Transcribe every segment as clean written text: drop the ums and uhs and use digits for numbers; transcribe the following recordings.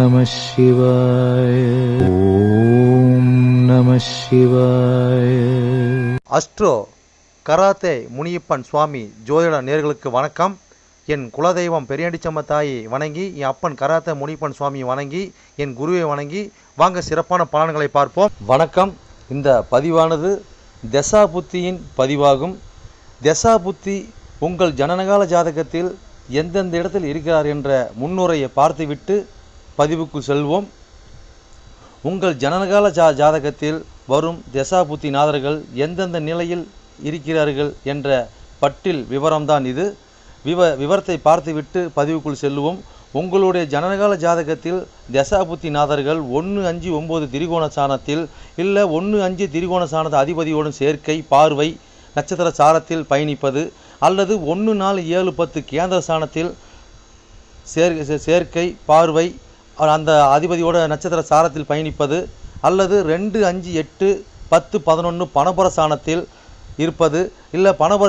நம சிவாய. ஓம் நம சிவாய. அஸ்ட்ரோ கராத்தே முனியப்பன் சுவாமி ஜோதிட நேயர்களுக்கு வணக்கம். என் குலதெய்வம் பெரியாண்டிச்சம்ம தாயை வணங்கி, என் அப்பன் கராத்தே முனியப்பன் சுவாமியை வணங்கி, என் குருவை வணங்கி வாங்க சிறப்பான பலன்களை பார்ப்போம். வணக்கம். இந்த பதிவானது தசா புத்தியின் பதிவாகும். தசா புத்தி உங்கள் ஜனனகால ஜாதகத்தில் எந்தெந்த இடத்தில் இருக்கிறார் என்ற முன்னுரையை பார்த்துவிட்டு பதிவுக்குள் செல்வோம். உங்கள் ஜனனகால ஜாதகத்தில் வரும் தசா புத்தி நாதர்கள் எந்தெந்த நிலையில் இருக்கிறார்கள் என்ற பட்டியல் விவரம்தான் இது. விவரத்தை பார்த்துவிட்டு பதிவுக்குள் செல்லுவோம். உங்களுடைய ஜனனகால ஜாதகத்தில் தசாபுத்தி நாதர்கள் 1-5-9 திரிகோண சாணத்தில் இல்லை 1-5 திரிகோண சாணத்தை அதிபதியோடும் சேர்க்கை பார்வை நட்சத்திர சாரத்தில் பயணிப்பது, அல்லது 1-4-7-10 கேந்திர சாணத்தில் சேர்க்கை பார்வை அந்த அதிபதியோட நட்சத்திர சாரத்தில் பயணிப்பது, அல்லது 2-5-8-10-11 பணபர சாணத்தில் இருப்பது, இல்லை பணபர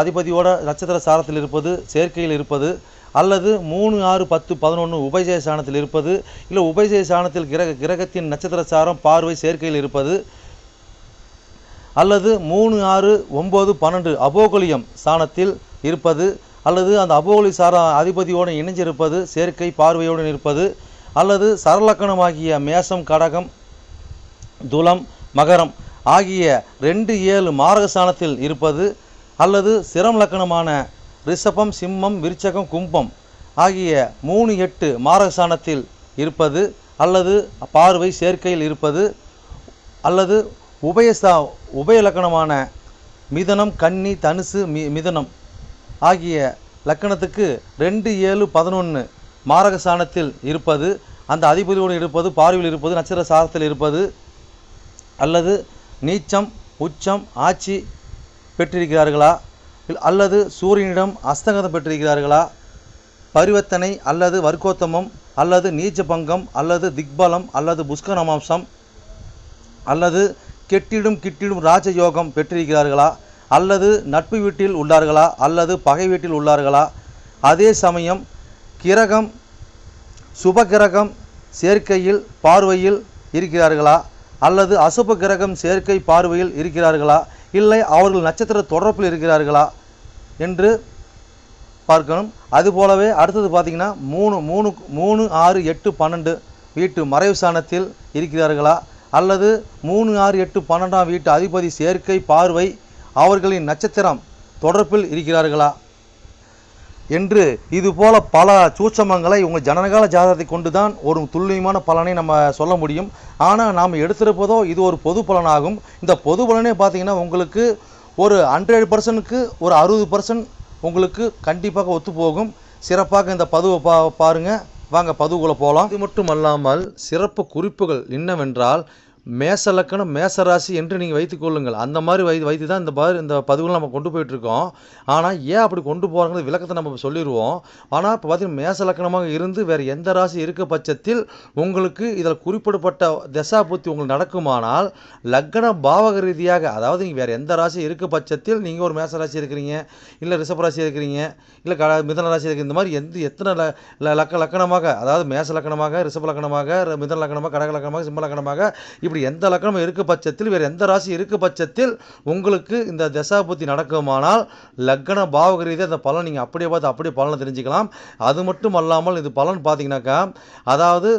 அதிபதியோட நட்சத்திர சாரத்தில் இருப்பது சேர்க்கையில் இருப்பது, அல்லது 3-6-10-11 உபயஜய சாணத்தில் இருப்பது, இல்லை உபயஜய சாணத்தில் கிரகத்தின் நட்சத்திர சாரம் பார்வை சேர்க்கையில் இருப்பது, அல்லது 3-6-9-12 அபோகலியம் சாணத்தில் இருப்பது, அல்லது அந்த அபோகலி சார அதிபதியோடு இணைஞ்சிருப்பது சேர்க்கை பார்வையோடு இருப்பது, அல்லது சரலக்கணமாகிய மேசம் கடகம் துலம் மகரம் ஆகிய 2-7 மாரகஸ்தானத்தில் இருப்பது, அல்லது சிரம் லக்கணமான ரிஷபம் சிம்மம் விருச்சகம் கும்பம் ஆகிய 3-8 மாரகஸ்தானத்தில் இருப்பது, அல்லது பார்வை சேர்க்கையில் இருப்பது, அல்லது உபய லக்கணமான மிதனம் கன்னி தனுசு மிதனம் ஆகிய லக்கணத்துக்கு 2-7-11 மாரகஸ்தானத்தில் இருப்பது, அந்த அதிபதியோடு இருப்பது பார்வையில் இருப்பது நட்சத்திர சாரத்தில் இருப்பது, அல்லது நீச்சம் உச்சம் ஆட்சி பெற்றிருக்கிறார்களா, அல்லது சூரியனிடம் அஸ்தங்கதம் பெற்றிருக்கிறார்களா, பரிவர்த்தனை அல்லது வர்க்கோத்தமம் அல்லது நீச்ச பங்கம் அல்லது திக்பலம் அல்லது புஷ்கரமாம்சம் அல்லது கெட்டிடும் ராஜயோகம் பெற்றிருக்கிறார்களா, அல்லது நட்பு வீட்டில் உள்ளார்களா அல்லது பகை வீட்டில் உள்ளார்களா, அதே சமயம் கிரகம் சுபகிரகம் சேர்க்கையில் பார்வையில் இருக்கிறார்களா, அல்லது அசுப கிரகம் சேர்க்கை பார்வையில் இருக்கிறார்களா, இல்லை அவர்கள் நட்சத்திர தொடர்பில் இருக்கிறார்களா என்று பார்க்கணும். அதுபோலவே அடுத்தது பார்த்திங்கன்னா 3-6-8-12 வீட்டு மறைவு சாணத்தில் இருக்கிறார்களா, அல்லது 3-6-8-12 வீட்டு அதிபதி சேர்க்கை பார்வை அவர்களின் நட்சத்திரம் தொடர்பில் இருக்கிறார்களா என்று இதுபோல பல சூட்சமங்களை உங்கள் ஜனனகால ஜாதகத்தை கொண்டு தான் ஒரு துல்லியமான பலனை நம்ம சொல்ல முடியும். ஆனால் நாம் எடுத்திருப்பதோ இது ஒரு பொது பலனாகும். இந்த பொது பலனே பார்த்திங்கன்னா உங்களுக்கு ஒரு 100%க்கு ஒரு 60% உங்களுக்கு கண்டிப்பாக ஒத்து போகும். சிறப்பாக இந்த பதிவை பாருங்கள். வாங்க பதிவுக்குள்ளே போகலாம். இது மட்டும் அல்லாமல் சிறப்பு குறிப்புகள் என்னவென்றால் மேச லக்கணம் மேசராசி என்று நீங்கள் வைத்துக்கொள்ளுங்கள். அந்த மாதிரி வைத்து தான் இந்த பதிவுகளை நம்ம கொண்டு போயிட்டுருக்கோம். ஆனால் ஏன் அப்படி கொண்டு போகிறாங்கிறது விளக்கத்தை நம்ம சொல்லிடுவோம். ஆனால் இப்போ பார்த்திங்கன்னா மேச லக்கணமாக இருந்து வேறு எந்த ராசி இருக்க பட்சத்தில் உங்களுக்கு இதில் குறிப்பிடப்பட்ட தசா புத்தி உங்களுக்கு நடக்குமானால் லக்ன பாவக ரீதியாக, அதாவது நீங்கள் வேறு எந்த ராசி இருக்க பட்சத்தில் நீங்கள் ஒரு மேச ராசி இருக்கிறீங்க, இல்லை ரிஷப ராசி இருக்கிறீங்க, இல்லை மிதன ராசி இருக்கிற இந்த மாதிரி எத்தனை லக்கணமாக, அதாவது மேச லக்கணமாக ரிஷப லக்கணமாக மிதன லக்கணமாக கடக லக்கணமாக சிம்ம லக்கணமாக இப்படி எந்த லக்கணம் இருக்க பட்சத்தில் வேறு எந்த ராசி இருக்க பட்சத்தில் உங்களுக்கு இந்த தசாபுத்தி நடக்குமானால் லக்ன பாவக ரீதியாக அந்த பலன் நீங்கள் அப்படியே பார்த்து அப்படியே பலனை தெரிஞ்சுக்கலாம். அது மட்டும் அல்லாமல் இது பலன் பார்த்தீங்கன்னாக்கா அதாவது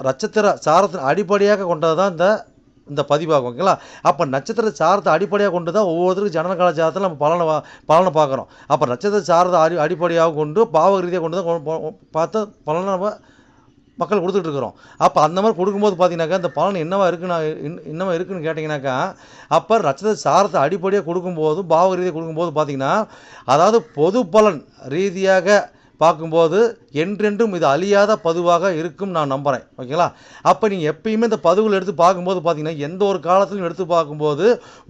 நட்சத்திர சாரத்தின் அடிப்படையாக கொண்டது தான் இந்த பதிவாகும். ஓகேங்களா? அப்போ நட்சத்திர சாரத்தை அடிப்படையாக கொண்டு தான் ஒவ்வொருத்தருக்கும் ஜனனகால ஜாதகத்தில் நம்ம பலனை பார்க்குறோம். அப்போ நட்சத்திர சாரத்தை அடிப்படையாக கொண்டு பாவக ரீதியாக கொண்டு தான் பார்த்து பலனை நம்ம மக்கள் கொடுத்துட்ருக்குறோம். அப்போ அந்த மாதிரி கொடுக்கும்போது பார்த்தீங்கன்னாக்கா இந்த பலன் என்னவா இருக்குன்னு கேட்டிங்கனாக்கா, அப்போ நட்சத்திர சாரத்தை அடிப்படையாக கொடுக்கும்போது பாவக ரீதியாக கொடுக்கும்போது பார்த்தீங்கன்னா அதாவது பொது பலன் ரீதியாக பார்க்கும்போது என்றென்றும் இது அழியாத பதிவாக இருக்கும் நான் நம்புகிறேன். ஓகேங்களா? அப்போ நீங்கள் எப்பயுமே இந்த பதிவுகள் எடுத்து பார்க்கும்போது பார்த்தீங்கன்னா எந்த ஒரு காலத்திலும் எடுத்து பார்க்கும்போது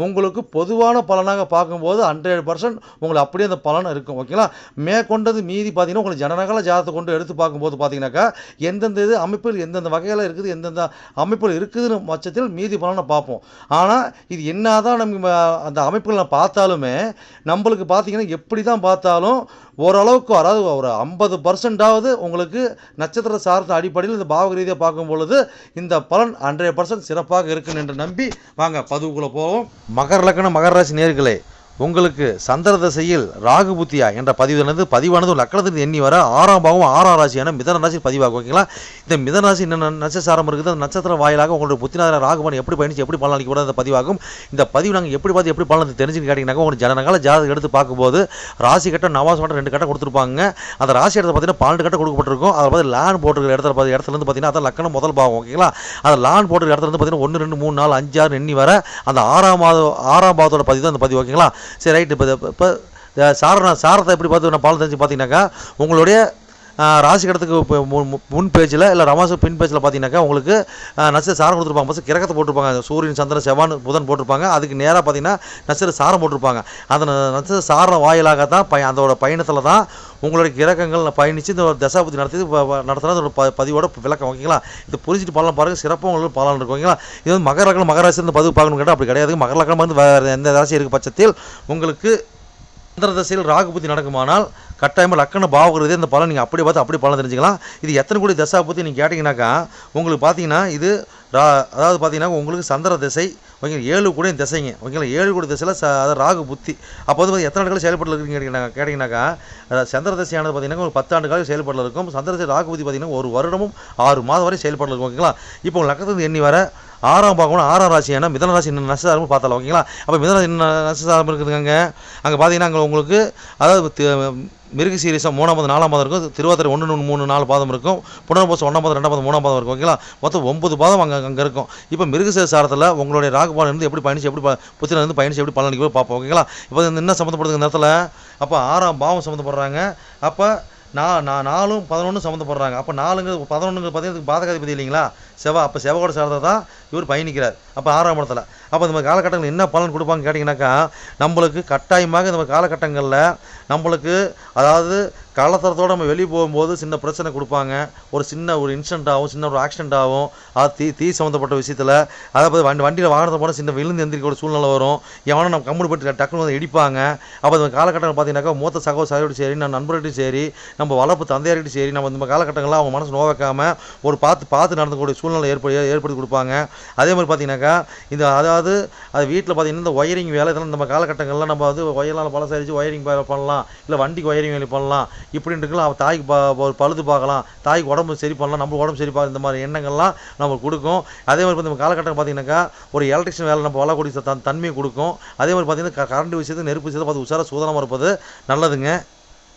உங்களுக்கு பொதுவான பலனாக பார்க்கும்போது 100% உங்களுக்கு அப்படியே அந்த பலன் இருக்கும். ஓகேங்களா? மேற்கொண்டது மீதி பார்த்தீங்கன்னா உங்களுக்கு ஜனனகால ஜாதகத்தை கொண்டு எடுத்து பார்க்கும்போது பார்த்தீங்கன்னாக்கா எந்தெந்த இது அமைப்பில் எந்தெந்த வகையில் இருக்குது எந்தெந்த அமைப்பில் இருக்குதுன்னு பட்சத்தில் மீதி பலனை பார்ப்போம். ஆனால் இது என்ன தான் நம்ம அந்த அமைப்புகளை பார்த்தாலுமே நம்மளுக்கு பார்த்தீங்கன்னா எப்படி தான் பார்த்தாலும் ஓரளவுக்கு, அதாவது ஒரு 50% அதாவது உங்களுக்கு நட்சத்திர சார்ந்த அடிப்படையில் இந்த பாவக ரீதியாக பார்க்கும் பொழுது இந்த பலன் 100% சிறப்பாக இருக்குன்னு என்று நம்பி வாங்க பதிவுக்குள்ளே போவோம். மகர லக்னம் மகர ராசி நேயர்களே, உங்களுக்கு சந்திர தசையில் ராகு புத்தியா என்ற பதிவானது லக்னத்திற்கு எண்ணி வர 6ஆம் பாவம் 6ஆம் ராசியான மிதன ராசி பதிவாகும். ஓகேங்களா? இந்த மிதன ராசி என்ன நட்சத்திரம் இருக்குது, அந்த நட்சத்திர வாயிலாக உங்களுடைய புத்திநாதன ராகுபவன் எப்படி பயணிச்சு எப்படி பலன் அளிக்க கூட அந்த பதிவாகும். இந்த பதிவு நாங்கள் எப்படி பார்த்து எப்படி பலன் தெரிஞ்சுன்னு கேட்டிங்கன்னாக்கா, உங்களுக்கு ஜனனகால ஜாதகம் எடுத்து பார்க்கும்போது ராசி கட்டம் நவாசம் கட்டம் 2 கட்டம் கொடுத்துருப்பாங்க. அந்த ராசி இடத்துல பார்த்தீங்கன்னா 12 கட்டம் கொடுக்கப்பட்டிருக்கும். அதை பார்த்து லேண்ட் போட்டுருக்கிற இடத்துலேருந்து பார்த்தீங்கன்னா அதான் லக்னம் முதல் பாவம். ஓகேங்களா? அந்த லேண்ட் போட்டுருக்கிற இடத்துல பார்த்தீங்கன்னா 1 2 3 4 5 6 எண்ணி வர அந்த 6ஆம் பாவத்தோட பதிவு தான் அந்த பதிவு. ஓகேங்களா? சரி, ரைட்டு. இப்போ சாரத்தை எப்படி பார்த்து நான் பால் தெரிஞ்சு பார்த்தீங்கன்னாக்கா, உங்களுடைய ராசி கடத்துக்கு முன் பேஜில் இல்லை ரமாசு பின் பேஜில் பார்த்தீங்கன்னாக்கா உங்களுக்கு நட்சத்திர சாரம் கொடுத்துருப்பாங்க. ஃபஸ்ட்டு கிரகத்தை போட்டிருப்பாங்க, சூரியன் சந்திரன் செவ்வாய் புதன் போட்டிருப்பாங்க. அதுக்கு நேராக பார்த்தீங்கன்னா நட்சத்திர சாரம் போட்டிருப்பாங்க. அந்த நட்சத்திர சாரம் வாயிலாக தான் அதோட பயணத்தில் தான் உங்களுடைய கிரகங்கள் பயணித்து இந்த ஒரு தசாபுத்தி நடத்தினா ஒரு பதிவோட விளக்கம். ஓகேங்களா? இது புரிஞ்சுட்டு பலன் பாருங்கள், சிறப்பாக உங்களுக்கு பலன் இருக்கும். ஓகேங்களா? இது வந்து மகர லக்னம் மகர ராசி இந்த பதிவு பார்க்கணும் கேட்டால் அப்படி கிடையாது. மகர லக்னம் வந்து வேறு எந்த ராசி இருக்க பட்சத்தில் உங்களுக்கு சந்திர தசையில் ராகு புத்தி நடக்குமானால் கட்டாயமாக லக்கண பாவகிறது இந்த பலன் நீங்கள் அப்படியே பார்த்து அப்படி பலன் தெரிஞ்சுக்கலாம். இது எத்தனை கோடி தசா பற்றி நீங்கள் கேட்டிங்கனாக்கா, உங்களுக்கு பார்த்தீங்கன்னா இது அதாவது பார்த்தீங்கன்னா உங்களுக்கு சந்திர திசை ஓகே 7 கோடி திசைங்க. ஓகேங்களா? 7 கோடி திசையில் அதாவது ராகு புத்தி. அப்போ வந்து எத்தனை ஆண்டுகள் செயல்பட்டு இருக்குன்னு கேட்டிங்கனாக்கா, சந்திர திசையானது பார்த்தீங்கன்னா ஒரு 10 ஆண்டு காலம் செயல்பட்டு இருக்கும். சந்திர திசை ராகு புத்தி பார்த்தீங்கன்னா 1 வருடமும் 6 மாதம் வரை செயல்பட்டு இருக்கும். ஓகேங்களா? இப்போ உங்கள் லக்கணத்துக்கு எண்ணி வர 6ஆம் பாகம் 6ஆம் ராசியான மிதன ராசி நட்சத்திரம் பார்த்தாலும். ஓகேங்களா? அப்போ மிதன நட்சத்திரம் இருக்குதுங்க. அங்கே பார்த்தீங்கன்னா அங்கே உங்களுக்கு அதாவது மிருகசீரிசம் 3ஆம் பாதம் 4ஆம் பாதம் இருக்கும், திருவாதிரை 1 3 4 பாதம் இருக்கும், புனர்பூசம் 1ஆம் பாதம் 2ஆம் பாதம் 3ஆம் பாதம் இருக்கும். ஓகேங்களா? மொத்தம் 9 பாதம் அங்கே இருக்கும். இப்போ மிருகசீரிச சாரத்தில் உங்களுடைய ராகுபாலம் இருந்து எப்படி பயணிச்சு எப்படி புத்திர இருந்து பயணிச்சு எப்படி பலன் அளிக்க பார்ப்போம். ஓகேங்களா? இப்போ என்ன சம்மந்தப்படுது இந்த இடத்துல, அப்போ 6ஆம் பாவம் சம்மந்தப்படுறாங்க. அப்போ 4 11 சம்மந்தப்படுறாங்க. அப்போ 4 11 பார்த்தீங்கன்னா பாதகாதிபதி இல்லைங்களா, செவ்வாய். அப்போ செவ்வாயோட சாரத்தை தான் இவர் பயணிக்கிறார். அப்போ 6ஆம் இடத்துல. அப்போ இந்த மாதிரி காலகட்டங்கள் என்ன பலன் கொடுப்பாங்க கேட்டிங்கனாக்கா, நம்மளுக்கு கட்டாயமாக இந்த மாதிரி காலகட்டங்களில் நம்மளுக்கு அதாவது கலத்தரத்தோடு நம்ம வெளியே போகும்போது சின்ன பிரச்சனை கொடுப்பாங்க. ஒரு இன்சிடென்ட் ஆகும், சின்ன ஒரு ஆக்சிடென்ட் ஆகும். அது தீ சம்மந்தப்பட்ட விஷயத்தில் அதாவது வண்டியில் வாகனத்தை போனால் சின்ன விழுந்து எந்திரிக்க சூழ்நிலை வரும். எவனா நம்ம கம்முனு போட்டு டக்குனு வந்து இடிப்பாங்க. அப்போ இந்த காலகட்டங்கள் பார்த்தீங்கன்னாக்கா மூத்த சகோதரியும் சரி, நம்ம நண்பர்கிட்டையும் சரி, நம்ம வளர்ப்பு தந்தையார்கிட்டையும் சரி, நம்ம இந்த காலகட்டங்களில் அவங்க மனசு நோவைக்காமல் ஒரு பார்த்து நடந்தக்கூடிய சூழ்நிலை ஏற்படுத்தி கொடுப்பாங்க. அதே மாதிரி பார்த்தீங்கன்னாக்கா அது வீட்டில் பார்த்தீங்கன்னா இந்த ஒயரிங் வேலை இதெல்லாம் நம்ம காலகட்டங்களில் நம்ம வந்து ஒயர்லாம் பழசாரிச்சு ஒயரிங் பண்ணலாம், இல்லை வண்டிக்கு ஒயரிங் வேலை பண்ணலாம், இப்படின்னு இருக்கலாம். தாய்க்கு ஒரு பழுது பார்க்கலாம், தாய்க்கு உடம்பு சரி பண்ணலாம், நம்ம உடம்பு சரி பார்க்க, இந்த மாதிரி எண்ணங்கள்லாம் நம்ம கொடுக்கும். அதே மாதிரி நம்ம காலகட்டம் பார்த்தீங்கன்னாக்கா ஒரு எலக்ட்ரிஷன் வேலை நம்ம வளரக்கூடிய தன்மையை கொடுக்கும். அதே மாதிரி பார்த்தீங்கன்னா கரண்ட் விஷயத்தை நெருப்பு விஷயத்தை பார்த்து உஷாராக சூதனமாக இருப்பது நல்லதுங்க.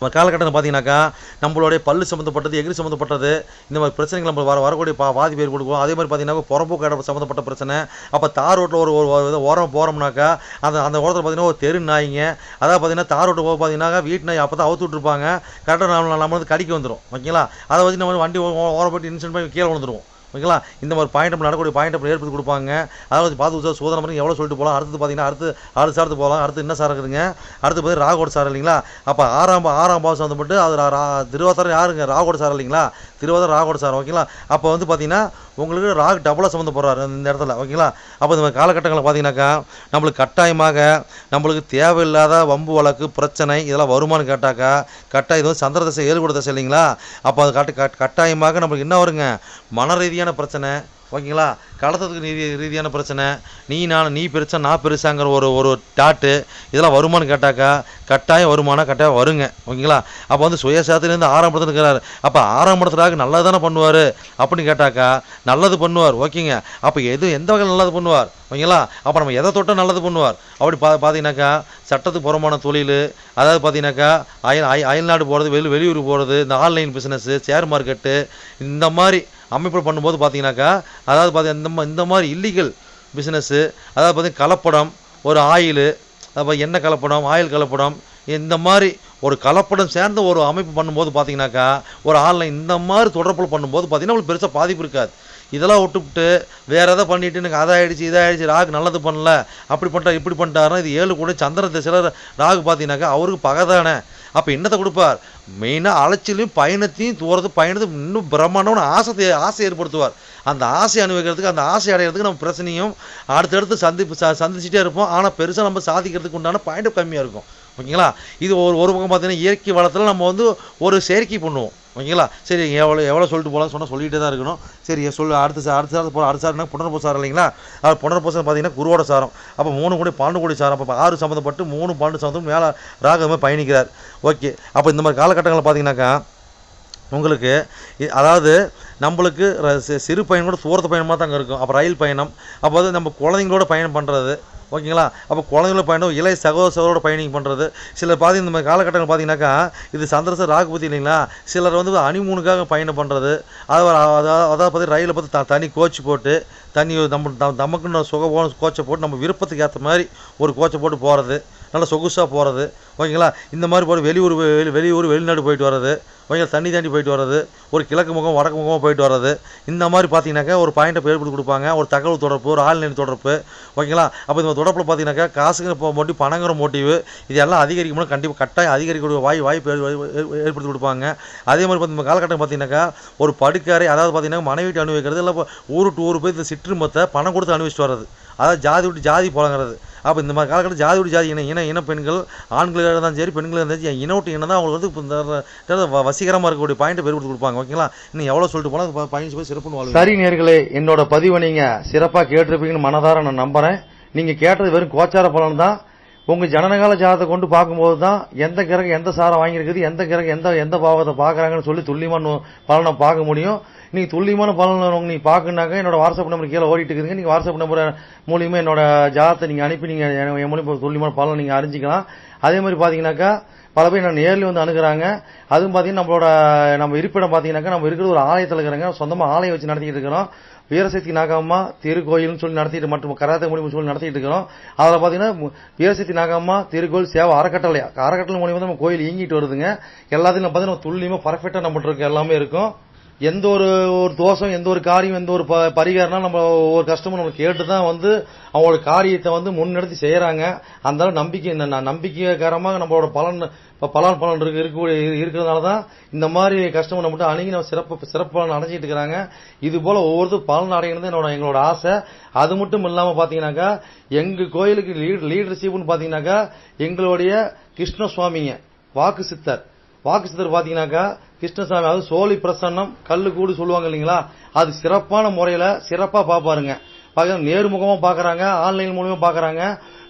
நம்ம காலகட்டத்தில் பார்த்தீங்கன்னாக்கா நம்மளுடைய பல்லு சம்மந்தப்பட்டது, எகிரி சம்மந்தப்பட்டது, இந்த மாதிரி பிரச்சனைகள் நம்ம வரக்கூடிய பாதிப்பு ஏற்படுவோம். அதே மாதிரி பார்த்தீங்கன்னா புறம்போக்கு இடம் சம்மந்தப்பட்ட பிரச்சனை. அப்போ தார் ரோட்டில் ஒரு ஓரம் போகிறோம்னாக்கா அந்த ஓரத்தில் பார்த்தீங்கன்னா ஒரு தெரு நாய்ங்க, அதாவது பார்த்தீங்கன்னா தார் ரோட்டு போக பார்த்தீங்கன்னா வீட்டு நாய் அப்போ தான் அவுத்து விட்டுருப்பாங்க. கரெக்டாக நம்ம வந்து கடிக்க வந்துடும். ஓகேங்களா? அதை வச்சு நம்ம வண்டி ஓரம் போட்டு இன்சிடென்ட் பண்ணி கீழே விழுந்துருவோம். ஓகேங்களா? இந்த மாதிரி பாயிண்ட் நடக்கக்கூடிய பாயிண்ட் ஏற்படுத்தி கொடுப்பாங்க. அதாவது பார்த்து சோதனை பண்ணி எவ்வளோ சொல்லிட்டு போகலாம். அடுத்து பார்த்தீங்கன்னா அடுத்த சாரத்துக்கு போகலாம். அடுத்து என்ன சார் இருக்குதுங்க, அடுத்து போய் ராகோட சார் இல்லைங்களா. அப்போ 6ஆம் பாவம் சம்மந்தப்பட்டு அது திருவாதிரை யாருங்க, ராகோட சார் இல்லைங்களா, திருவாதிரை ராகோட சார். ஓகேங்களா? அப்போ வந்து பார்த்தீங்கன்னா உங்களுக்கு ராகு டபுளாக சம்மந்தப்படுறாரு இந்த இடத்துல. ஓகேங்களா? அப்போ இந்த காலகட்டங்களில் பார்த்தீங்கன்னாக்கா நம்மளுக்கு கட்டாயமாக நம்மளுக்கு தேவையில்லாத வம்பு வழக்கு பிரச்சனை இதெல்லாம் வருமானு கேட்டாக்கா கட்டாயம் இது வந்து சந்திர தசை 7 கோடி தசை இல்லைங்களா. அப்போ அது கட்டாயமாக நம்மளுக்கு என்ன வருங்க, மன ரீதியான பிரச்சனை. ஓகேங்களா? கடத்தத்துக்கு ரீதியான பிரச்சனை, நீ பெருசா நான் பெருசாங்கிற ஒரு டாட்டு இதெல்லாம் வருமானு கேட்டாக்கா கட்டாயம் கட்டாயம் வருங்க. ஓகேங்களா? அப்போ வந்து சுயசாத்திலேருந்து 6ஆம் இடத்துல இருக்கிறாரு. அப்போ 6ஆம் இடத்துக்காக நல்லது தானே பண்ணுவார் அப்படின்னு கேட்டாக்கா நல்லது பண்ணுவார். ஓகேங்க? அப்போ எந்த வகையில் நல்லது பண்ணுவார். ஓகேங்களா? அப்போ நம்ம எதை தொட்டால் நல்லது பண்ணுவார். அப்படி பார்த்தீங்கன்னாக்கா சட்டத்துக்கு புறமான தொழில், அதாவது பார்த்தீங்கன்னாக்கா அயல்நாடு போகிறது, வெளியூர் போகிறது, இந்த ஆன்லைன் பிஸ்னஸ்ஸு, ஷேர் மார்க்கெட்டு, இந்த மாதிரி அமைப்பு பண்ணும்போது பார்த்தீங்கன்னாக்கா அதாவது பார்த்தீங்கன்னா இந்த மாதிரி இல்லீகல் பிஸ்னஸ்ஸு, அதாவது பார்த்தீங்கன்னா கலப்படம், ஒரு ஆயில், அப்போ எண்ணெய் கலப்படம், ஆயில் கலப்படம், இந்த மாதிரி ஒரு கலப்படம் சேர்ந்த ஒரு அமைப்பு பண்ணும்போது பார்த்தீங்கன்னாக்கா ஒரு ஆன்லைன் இந்த மாதிரி தொடர்பில் பண்ணும்போது பார்த்தீங்கன்னா உங்களுக்கு பெருசாக பாதிப்பு இருக்காது. இதெல்லாம் விட்டுவிட்டு வேறு எதை பண்ணிவிட்டு எனக்கு இதாகிடுச்சு ராகு நல்லது பண்ணல, அப்படி பண்ணிட்டார் இப்படி பண்ணிட்டாருன்னா இது 7 கூட சந்திர திசையில் ராகு பார்த்தீங்கன்னாக்கா அவருக்கு பகைதானே. அப்போ என்னத்தை கொடுப்பார், மெயினாக அலைச்சலையும் பயணத்தை இன்னும் பிரம்மாண்டமான ஆசை ஏற்படுத்துவார். அந்த ஆசை அனுபவிக்கிறதுக்கு, அந்த ஆசை அடைகிறதுக்கு நம்ம பிரச்சனையும் அடுத்தடுத்து சந்திச்சுட்டே இருப்போம். ஆனால் பெருசாக நம்ம சாதிக்கிறதுக்கு உண்டான பாயிண்ட் கம்மியாக இருக்கும். ஓகேங்களா? இது ஒரு பக்கம் பார்த்தீங்கன்னா இயற்கை வளத்தில் நம்ம வந்து ஒரு செயற்கை பண்ணுவோம். ஓகேங்களா? சரி, எவ்வளோ சொல்லிட்டு போகலான்னு சொன்னால் சொல்லிகிட்டே தான் இருக்கணும். சரி அடுத்த சார் போகிறோம். அடுத்த சார்னா புனர்பூச சாரம் இல்லைங்களா? அது புனர்பூசம் பார்த்தீங்கன்னா குருவோட சாரம். அப்போ 3 கோடி 12 கோடி சாரம். அப்போ 6 சம்மந்தப்பட்டு 3 12 சம்மந்தம் மேலே ராகமே பயணிக்கிறார். ஓகே, அப்போ இந்த மாதிரி காலகட்டங்களில் பார்த்தீங்கன்னாக்கா உங்களுக்கு அதாவது நம்மளுக்கு சிறு பயணம் கூட தூரத்து பயணமாக தாங்க இருக்கும். அப்போ ரயில் பயணம், அப்போ வந்து நம்ம குழந்தைங்களோட பயணம் பண்ணுறது. ஓகேங்களா? அப்போ குழந்தைங்களோட பயணம், இளைய சகோதரோட பயணிங் பண்ணுறது. சிலர் பார்த்தீங்கன்னா இந்த மாதிரி காலகட்டங்கள் பார்த்தீங்கன்னாக்கா இது சந்திரச ராகுபதி இல்லைங்களா? சிலர் வந்து ஹனிமூனுக்காக பயணம் பண்ணுறது. அதாவது பார்த்து ரயிலை பார்த்து தனி கோச் போட்டு நமக்குன்னு கோச்சை போட்டு நம்ம விருப்பத்துக்கு ஏற்ற மாதிரி ஒரு கோச்சை போட்டு போகிறது, நல்லா சொகுசாக போகிறது. ஓகேங்களா? இந்த மாதிரி போட்டு வெளிநாடு போயிட்டு வர்றது. ஓகேங்களா? தண்ணி போயிட்டு வர்றது, ஒரு கிழக்கு முகம் வடக்கு முகமாக போயிட்டு வர்றது. இந்த மாதிரி பார்த்தீங்கன்னாக்கா ஒரு பாயிண்ட்டை ஏற்படுத்தி கொடுப்பாங்க. ஒரு தகவல் தொடர்பு, ஒரு ஆன்லைன் தொடர்பு. ஓகேங்களா? அப்போ இந்த தொடர்பில் பார்த்தீங்கன்னாக்கா காசுங்கிற மோட்டிவ், பணங்கிற மோட்டிவ், இது எல்லாம் அதிகரிக்கணும். கண்டிப்பாக கட்டாயம் அதிகரிக்கக்கூடிய வாய்ப்பு ஏற்படுத்தி கொடுப்பாங்க. அதே மாதிரி பார்த்து இந்த காலகட்டம் பார்த்தீங்கன்னாக்கா ஒரு படுக்கறை, அதாவது பார்த்தீங்கன்னா மனைவி வீட்டு அனுபவிக்கிறது, இல்லை ஊர் டு ஊர் போய் இந்த சிற்றுமத்தை பணம் கொடுத்து அனுபவிச்சுட்டு வர்றது, அதாவது ஜாதி விட்டு ஜாதி போலங்கிறது. அப்போ இந்த மாதிரி காலகட்டம் ஜாதி விட்டு ஜாதி இன பெண்கள், ஆண்களாக இருந்தாலும் சரி பெண்களாக இருந்தாலும் சரி, இன விட்டு இனம் தான் அவங்களுக்கு வந்து வசீகரமாக இருக்கக்கூடிய பாயிண்ட்டை ஏற்படுத்தி கொடுப்பாங்க. ஓகேங்களா? இன்னும் எவ்வளோ சொல்லிட்டு போனால் பயணிச்சு போய் சிறப்புன்னு. சரி நேயர்களே, என்னோட பதிவை நீங்கள் சிறப்பாக கேட்டிருப்பீங்கன்னு மனதார நான் நம்புகிறேன். நீங்கள் கேட்டது வெறும் கோச்சார பலன் தான். உங்கள் ஜனனகால ஜாதத்தை கொண்டு பார்க்கும்போது தான் எந்த கிரகம் எந்த சாரம் வாங்கியிருக்குது, எந்த கிரகம் எந்த பாவத்தை பார்க்குறாங்கன்னு சொல்லி துல்லியமான பலனை பார்க்க முடியும். நீங்கள் துல்லியமான பலன் நீங்கள் பார்க்கணுனாக்கா என்னோட வாட்ஸ்அப் நம்பர் கீழே ஓடிட்டு இருக்குதுங்க. நீங்கள் வாட்ஸ்அப் நம்பர் மூலியமாக என்னோட ஜாதத்தை நீங்கள் அனுப்பி நீங்கள் என் மூலியமாக துல்லியமான பலன் நீங்கள் அறிஞ்சிக்கலாம். அதே மாதிரி பார்த்தீங்கன்னாக்கா பல பேர் நான் நேரில் வந்து அணுகிறாங்க. அதுவும் பார்த்தீங்கன்னா நம்ம இருப்பிடம் பார்த்தீங்கன்னாக்கா நம்ம இருக்கிற ஒரு ஆலயத்தில் இருக்கிறாங்க. சொந்தமாக ஆலயம் வச்சு நடத்திட்டு இருக்கிறோம். வீரசக்தி நாகம்மா திருக்கோயில்னு சொல்லி நடத்திட்டு, மற்றும் கராத்தே மூலியமாக சொல்லி நடத்திட்டு இருக்கிறோம். அதில் பார்த்தீங்கன்னா வீரசக்தி நாகம்மா திருக்கோயில் சேவை அறக்கட்டளை மூலியமாக நம்ம கோயில் இயங்கிட்டு வருதுங்க. எல்லாத்தையும் பார்த்தீங்கன்னா துல்லியமாக பர்ஃபெக்டாக நம்மகிட்ட இருக்க எல்லாமே இருக்கும். எந்த ஒரு தோஷம், எந்த ஒரு காரியம், எந்த ஒரு பரிகாரம்னா நம்ம ஒரு கஸ்டமர் நம்ம கேட்டு தான் வந்து அவங்களோட காரியத்தை வந்து முன்னெடுத்து செய்யறாங்க. அந்த நம்பிக்கைகரமாக நம்மளோட பலன் இருக்கிறதுனால தான் இந்த மாதிரி கஸ்டமர் நம்மகிட்ட அணுகி நம்ம சிறப்பு பலன் அடைஞ்சிட்டு இருக்கிறாங்க. இது போல ஒவ்வொருத்தரும் பலன் அடைகிறது எங்களோட ஆசை. அது மட்டும் இல்லாம பாத்தீங்கன்னாக்கா எங்க கோயிலுக்கு லீடர்ஷிப்னு பாத்தீங்கன்னாக்கா எங்களுடைய கிருஷ்ணசுவாமிங்க வாக்கு சித்தர் பாத்தீங்கன்னாக்கா கிருஷ்ணசாமி, அதாவது சோழி பிரசன்னம் கல்லு கூடு சொல்லுவாங்க இல்லைங்களா? அது சிறப்பான முறையில சிறப்பா பாப்பாருங்க. நேர்முகமா பாக்குறாங்க, ஆன்லைன் மூலமா பாக்குறாங்க.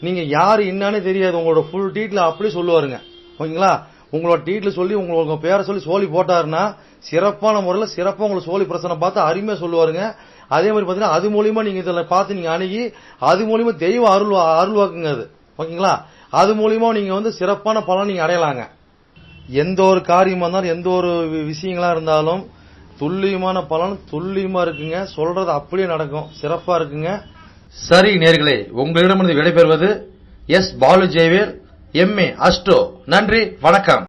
நீங்க யாரு என்னன்னு தெரியாது, உங்களோட ஃபுல் டீட்ல அப்படி சொல்லுவாருங்க. ஓகேங்களா? உங்களோட டீட்ல சொல்லி உங்க பேரை சொல்லி சோழி போட்டாருன்னா சிறப்பான முறையில சிறப்பா உங்களுக்கு சோழி பிரசனம் பார்த்து அருமையா சொல்லுவாருங்க. அதே மாதிரி பாத்தீங்கன்னா அது மூலியமா நீங்க இதுல பார்த்து நீங்க அணுகி அது மூலியமா தெய்வ அருள்வாக்குங்க அது. ஓகேங்களா? அது மூலியமா நீங்க வந்து சிறப்பான பலன் நீங்க அடையலாங்க. எந்த ஒரு காரியமா இருந்தாலும், எந்த ஒரு விஷயங்களா இருந்தாலும் துல்லியமான பலன் துல்லியமா இருக்குங்க. சொல்றது அப்படியே நடக்கும், சிறப்பா இருக்குங்க. சரி நேயர்களே, உங்களிடமிருந்து விடைபெறுவது S. Balu Jayavel, MA astro. நன்றி, வணக்கம்.